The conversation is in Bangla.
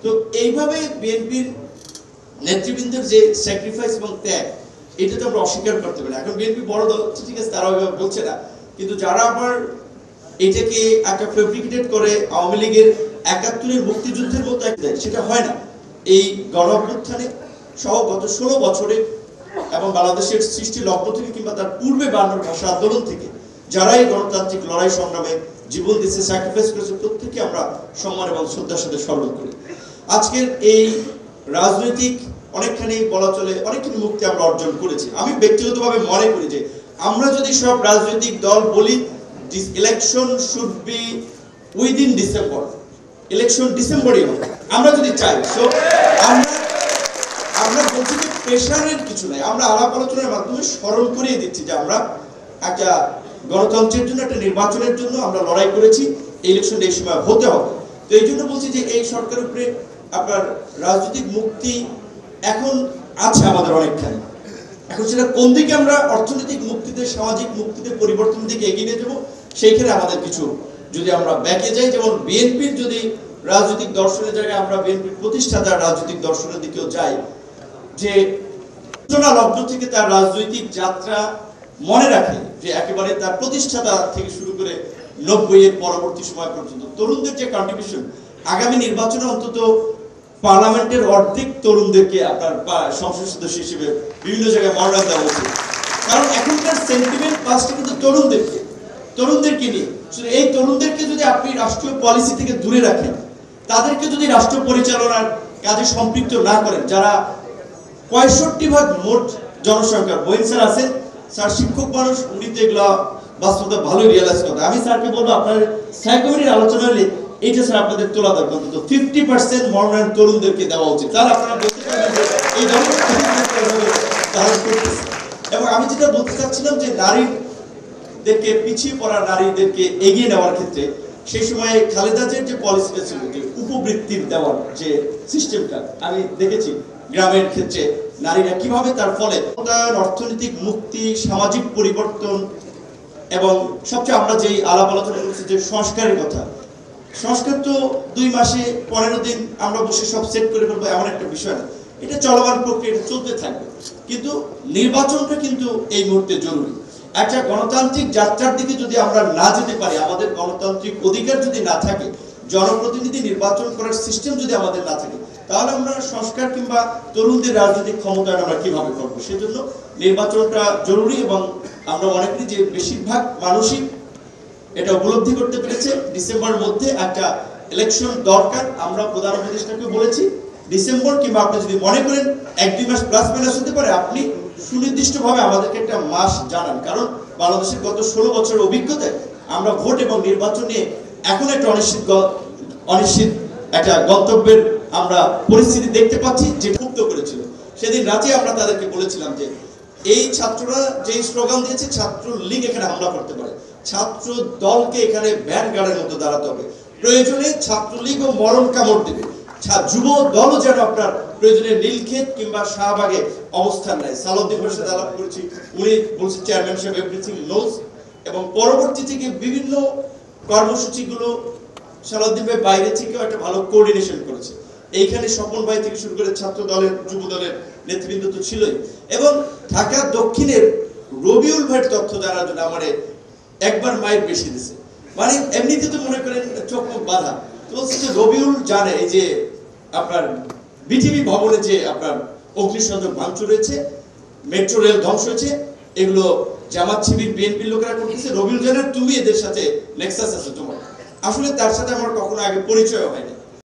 তো এইভাবে বিএনপির নেতৃবৃন্দের যে স্যাক্রিফাইস এবং ত্যাগ, এটা তো আমরা অস্বীকার করতে পারি। এখন বিএনপি বড় দল, ঠিক আছে, তারা ওইভাবে বলছে না, কিন্তু যারা আবার এটাকে একটা ফেব্রিকেটেড করে আওয়ামী লীগের ৭১-এর মুক্তিযুদ্ধের মতো সেটা হয় না। এই গণ অভ্যুত্থানে সহ গত ১৬ বছরে এবং বাংলাদেশের সৃষ্টি লগ্ন থেকে কিংবা তার পূর্বে ৫২ ভাষা আন্দোলন থেকে যারা এই গণতান্ত্রিক লড়াই সংগ্রামে জীবন দিচ্ছে, স্যাক্রিফাইস করেছে, প্রত্যেকে আমরা সম্মান এবং শ্রদ্ধার সাথে স্মরণ করি। আজকের এই রাজনৈতিক অনেকখানি বলা চলে অনেকখানি মুক্তি আমরা অর্জন করেছি। আমি ব্যক্তিগতভাবে মনে করি যে আমরা যদি সব রাজনৈতিক দল বলি this election should be within December, election ডিসেম্বরই হবে, আমরা যদি চাই, সো আমরা বলছি যে প্রেশারের কিছু নাই, আমরা আলাপ আলোচনার মাধ্যমে স্মরণ করিয়ে দিচ্ছি যে আমরা একটা গণতন্ত্রের জন্য, একটা নির্বাচনের জন্য আমরা লড়াই করেছি, ইলেকশন এই সময় হতে হবে। তো এই জন্য বলছি যে এই সরকারের উপরে আপনার রাজনৈতিক মুক্তি এখন আছে আমাদের অনেকখানি। এখন সেটা কোন দিকে আমরা অর্থনৈতিক মুক্তিতে, সামাজিক মুক্তিতে, পরিবর্তন দিকে এগিয়ে নিয়ে যাবো, সেইখানে আমাদের কিছু যদি আমরা ব্যাকে যাই, যেমন বিএনপির যদি রাজনৈতিক দর্শনের জায়গায় আমরা বিএনপির প্রতিষ্ঠাতার রাজনৈতিক দর্শনের দিকেও যাই, যে সূচনা লগ্ন থেকে তার রাজনৈতিক যাত্রা মনে রাখে যে একেবারে তার প্রতিষ্ঠাতা থেকে শুরু করে ৯০-এর পরবর্তী সময় পর্যন্ত তরুণদের যে কন্ট্রিবিউশন, আগামী নির্বাচনে অন্তত পার্লামেন্টের অর্ধেক তরুণদেরকে আপনার সংসদ সদস্য হিসেবে বিভিন্ন জায়গায় মনোনয়ন দেওয়া উচিত। কারণ এখনকার সেন্টিমেন্ট পাসটা কিন্তু তরুণদেরকে নিয়ে। এই তরুণদেরকে যদি আপনি রাষ্ট্রীয় পলিসি থেকে দূরে রাখেন, তাদেরকে যদি রাষ্ট্র পরিচালনার কাজে সম্পৃক্ত না করেন, যারা ৬৫% মোট জনসংখ্যার, বহিন স্যার আছেন, স্যার শিক্ষক মানুষ, উনি তো এগুলা বাস্তবতা ভালোই রিয়েলাইজ করতে। আমি স্যারকে বলবো আপনার স্থায়ী কমিটির আলোচনা হলে এইটা স্যার আপনাদের তোলা দরকার, অন্তত 50% মনোনয়ন তরুণদেরকে দেওয়া উচিত। তাহলে আপনারা বলতে পারবেন যে এই ধরনের ধারণ করতেছে। এবং আমি যেটা বলতে চাচ্ছিলাম যে নারীদেরকে, পিছিয়ে পড়া নারীদেরকে এগিয়ে নেওয়ার ক্ষেত্রে সেই সময় খালেদা জিয়ার যে পলিসিটা ছিল, যে উপবৃত্তির দেওয়ার যে সিস্টেমটা, আমি দেখেছি গ্রামের ক্ষেত্রে নারীরা কিভাবে তার ফলে অর্থনৈতিক মুক্তি, সামাজিক পরিবর্তন এবং সবচেয়ে আমরা যেই আলাপ আলোচনা করছি যে সংস্কারের কথা, সংস্কার তো ২ মাসে ১৫ দিন আমরা বসে সব সেট করে ফেলবো এমন একটা বিষয় না, এটা চলমান প্রক্রিয়া, চলতে থাকবে। কিন্তু নির্বাচনটা কিন্তু এই মুহূর্তে জরুরি। একটা গণতান্ত্রিক যাত্রার দিকে যদি আমরা না যেতে পারি, আমাদের গণতান্ত্রিক অধিকার যদি না থাকে, জনপ্রতিনিধি নির্বাচন করার সিস্টেম যদি আমাদের না থাকে, তাহলে আমরা সংস্কার কিংবা তরুণদের রাজনৈতিক ক্ষমতায়ন আমরা কিভাবে করবো? সেজন্য নির্বাচনটা জরুরি। এবং আমরা মনে করি যে বেশিরভাগ মানুষই এটা উপলব্ধি করতে পেরেছে ডিসেম্বরের মধ্যে একটা ইলেকশন দরকার। আমরা প্রধান উপদেষ্টাকে বলেছি ডিসেম্বর, কিংবা আপনি যদি মনে করেন ১-২ মাস প্লাস মাইনাস হতে পারে, আপনি সুনির্দিষ্টভাবে আমাদেরকে একটা মাস জানান। কারণ বাংলাদেশের গত ১৬ বছরের অভিজ্ঞতায় আমরা ভোট এবং নির্বাচন নিয়ে এখন একটা অনিশ্চিত একটা গন্তব্যের আমরা পরিস্থিতি দেখতে পাচ্ছি, যে ক্ষুব্ধ করেছিল। সেদিন রাতে আমরা তাদেরকে বলেছিলাম যে এই ছাত্ররা যে স্লোগান দিয়েছে, ছাত্র লীগ এখানে হামলা করতে পারে, ছাত্র দলকে এখানে ভ্যান গার্ডের মতো দাঁড়াতে হবে, প্রয়োজনে ছাত্রলীগও মরণ কামড় দেবে, যুব দলও যেন আপনার প্রয়োজনে নীলক্ষেত কিংবা শাহবাগে অবস্থান নেয়। সালাউদ্দিন ভাইয়ের সাথে আলাপ করেছি, উনি বলছেন চেয়ারম্যান সাহেব এভরিথিং নোজ। এবং পরবর্তী থেকে বিভিন্ন কর্মসূচিগুলো সালাউদ্দিন ভাই বাইরে থেকেও একটা ভালো কোঅর্ডিনেশন করেছে। এইখানে স্বপন ভাই থেকে শুরু করে ছাত্র দলের, যুব দলের নেতৃবৃন্দ তো ছিলই। এবং ঢাকা দক্ষিণের রবিউল ভাইয়ের তথ্য জানার জন্য আমার একবার মায়ের বেশি দিছে, মানে এমনিতে তো মনে করেন চোখ মুখ বাঁধা। তো বলছে যে রবিউল জানে এই যে আপনার বিটিভি ভবনে যে আপনার অগ্নিসংযোগ ভাঙচুর হয়েছে, মেট্রো রেল ধ্বংস হয়েছে, এগুলো জামাত শিবির, বিএনপির লোকেরা করতেছে। রবিউল জানে তুমি এদের সাথে নেক্সাস আছে তোমার। আসলে তার সাথে আমার কখনো আগে পরিচয় হয়নি।